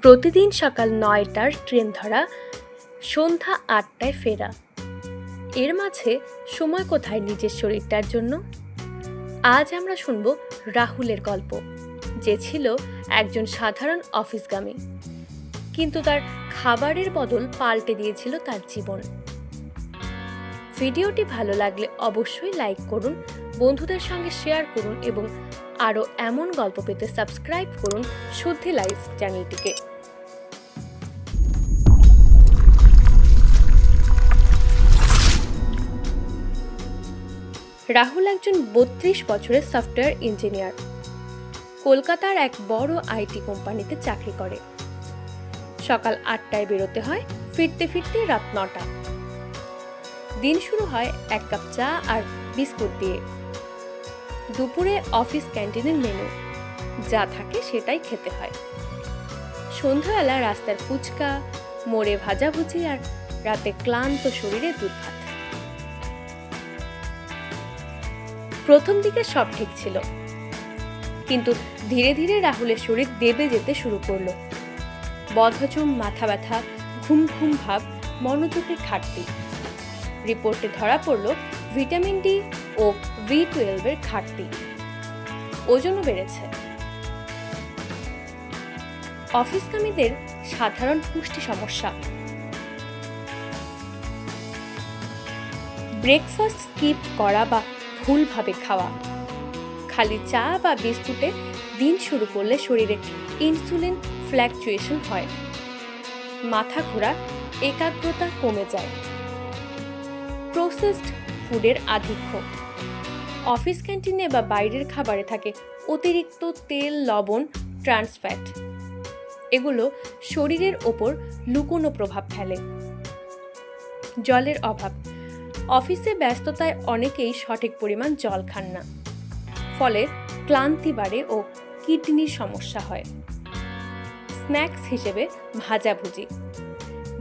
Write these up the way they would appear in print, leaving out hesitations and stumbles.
প্রতিদিন সকাল ৯টার ট্রেন ধরা, সন্ধ্যা ৮টায় ফেরা। এর মাঝে সময় কোথায় নিজের শরীরটার জন্য? আজ আমরা শুনব রাহুলের গল্প, যে ছিল একজন সাধারণ অফিসগামী, কিন্তু তার খাবারের বদল পাল্টে দিয়েছিল তার জীবন। ভিডিওটি ভালো লাগলে অবশ্যই লাইক করুন, বন্ধুদের সঙ্গে শেয়ার করুন এবং আরও এমন গল্প পেতে সাবস্ক্রাইব করুন শুদ্ধি লাইফ চ্যানেলটিকে। রাহুল একজন ৩২ বছরের সফটওয়্যার ইঞ্জিনিয়ার। কলকাতার এক বড় আইটি কোম্পানিতে চাকরি করে। সকাল ৮টায় বেরোতে হয়, ফিরতে ফিরতে রাত ৯টা। দিন শুরু হয় এক কাপ চা আর বিস্কুট দিয়ে। দুপুরে অফিস ক্যান্টিনের মেনু, যা থাকে সেটাই খেতে হয়। সন্ধ্যাবেলা রাস্তার ফুচকা, মোড়ে ভাজাভুজি আর রাতে ক্লান্ত শরীরে দুধ ভাত। প্রথম দিকে সব ঠিক ছিল, কিন্তু ধীরে ধীরে রাহুলের শরীর দেবে যেতে শুরু করলো। বদহজম, মাথা ব্যথা, ঘুম ঘুম ভাব, মনোযোগের ঘাটতি। রিপোর্টে ধরা পড়ল ভিটামিন ডি ও B12 এর ঘাটতি। ওজনও বেড়েছে। অফিসগামীদের সাধারণ পুষ্টি সমস্যা: ব্রেকফাস্ট স্কিপ করা বা ভুলভাবে খাওয়া, খালি চা বা বিস্কুটে দিন শুরু করলে শরীরে ইনসুলিন ফ্ল্যাকচুয়েশন হয়, মাথা ঘোরা, একাগ্রতা কমে যায়। প্রসেসড ফুডের আধিক্য: অফিস ক্যান্টিনে বা বাইরের খাবারে থাকে অতিরিক্ত তেল, লবণ, ট্রান্স ফ্যাট। এগুলো শরীরের ওপর লুকোনো প্রভাব ফেলে। জলের অভাব: অফিসে ব্যস্ততায় অনেকেই সঠিক পরিমাণ জল খান না, ফলে ক্লান্তি বাড়ে ও কিডনির সমস্যা হয়। স্ন্যাক্স হিসেবে ভাজাভুজি: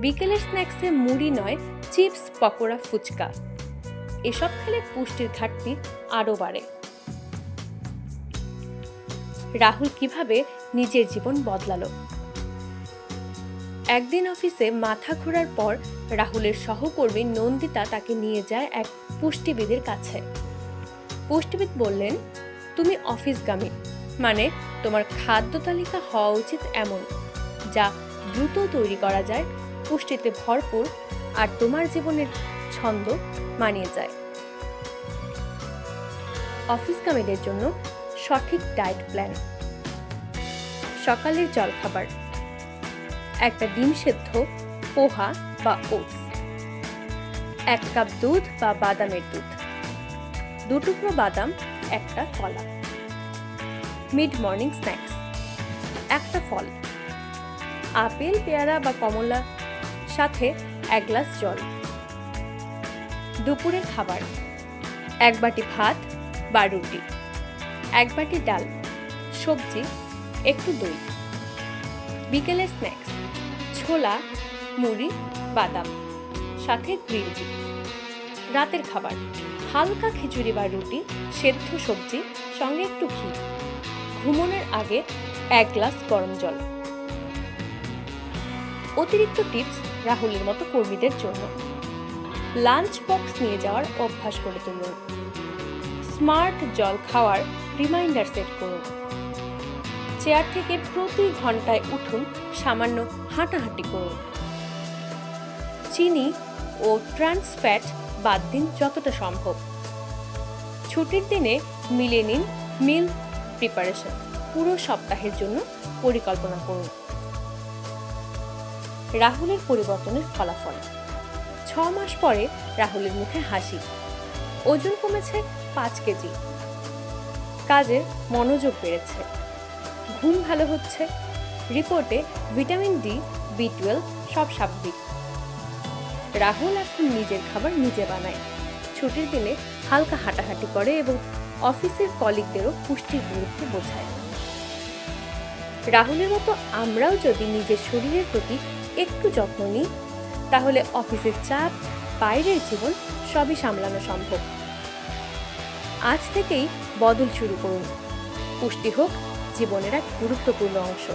বিকেলের স্ন্যাক্সে মুড়ি নয়, চিপস, পকোড়া, ফুচকা। এসব খেলে পুষ্টির ঘাটতি আরও বাড়ে। রাহুল কিভাবে নিজের জীবন বদলালো? একদিন অফিসে মাথা ঘোরার পর রাহুলের সহকর্মী নন্দিতা তাকে নিয়ে যায় এক পুষ্টিবিদের কাছে। পুষ্টিবিদ বললেন, তুমি অফিসগামী, মানে তোমার খাদ্য তালিকা হওয়া উচিত এমন, যা দ্রুত তৈরি করা যায়, পুষ্টিতে ভরপুর আর তোমার জীবনের ছন্দ মানিয়ে যায়। অফিসগামীদের জন্য সঠিক ডায়েট প্ল্যান: সকালের জলখাবার: একটা ডিম সেদ্ধ, পোহা বা ওটস, ১ কাপ দুধ বা বাদামের দুধ, ২ টুকরো বাদাম, একটা কলা। মিড মর্নিং স্ন্যাক্স: একটা ফল, আপেল, পেয়ারা বা কমলা, সাথে ১ গ্লাস জল। দুপুরের খাবার: ১ বাটি ভাত বা রুটি, ১ বাটি ডাল, সবজি, একটু দই। বিকেলের স্ন্যাক্স: ছোলা, মুড়ি, বাদাম, সাথে গ্রিন টি। রাতের খাবার: হালকা খিচুড়ি বা রুটি, সেদ্ধ সবজি, সঙ্গে একটু ঘি। ঘুমানোর আগে ১ গ্লাস গরম জল। অতিরিক্ত টিপস রাহুলের মতো কর্মীদের জন্য: লাঞ্চ বক্স নিয়ে যাওয়ার অভ্যাস করে তুলুন। স্মার্ট জল খাওয়ার রিমাইন্ডার সেট করুন। চেয়ার থেকে প্রতি ঘন্টায় উঠুন, সামান্য হাঁটাহাঁটি করুন। চিনি ও ট্রান্স ফ্যাট বাদ দিন যতটা সম্ভব। ছুটির দিনে মিলিয়ে নিন মিল প্রিপারেশন। পুরো সপ্তাহের জন্য পরিকল্পনা করুন। রাহুলের পরিবর্তনের ফলাফল: ৬ মাস পরে রাহুলের মুখে হাসি, ওজন কমেছে ৫ কেজি, কাজে মনোযোগ বেড়েছে, ঘুম ভালো হচ্ছে, রিপোর্টে ভিটামিন ডি, B12 সব স্বাভাবিক। রাহুল এখন নিজের খাবার নিজে বানায়, ছুটির দিনে হালকা হাঁটাহাঁটি করে এবং অফিসের কলিগদেরও পুষ্টির গুরুত্ব বোঝায়। রাহুলের মতো আমরাও যদি নিজের শরীরের প্রতি একটু যত্ন নিই, তাহলে অফিসের চাপ, বাইরের জীবন সবই সামলানো সম্ভব। আজ থেকেই বদল শুরু করুন। পুষ্টি হোক জীবনের এক গুরুত্বপূর্ণ অংশ।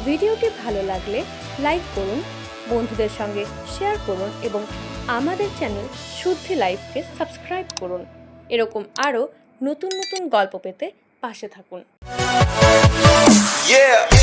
ভিডিওটি ভালো লাগলে লাইক করুন, বন্ধুদের সঙ্গে শেয়ার করুন এবং আমাদের চ্যানেল শুদ্ধি লাইফকে সাবস্ক্রাইব করুন। এরকম আরও নতুন নতুন গল্প পেতে পাশে থাকুন। Yeah.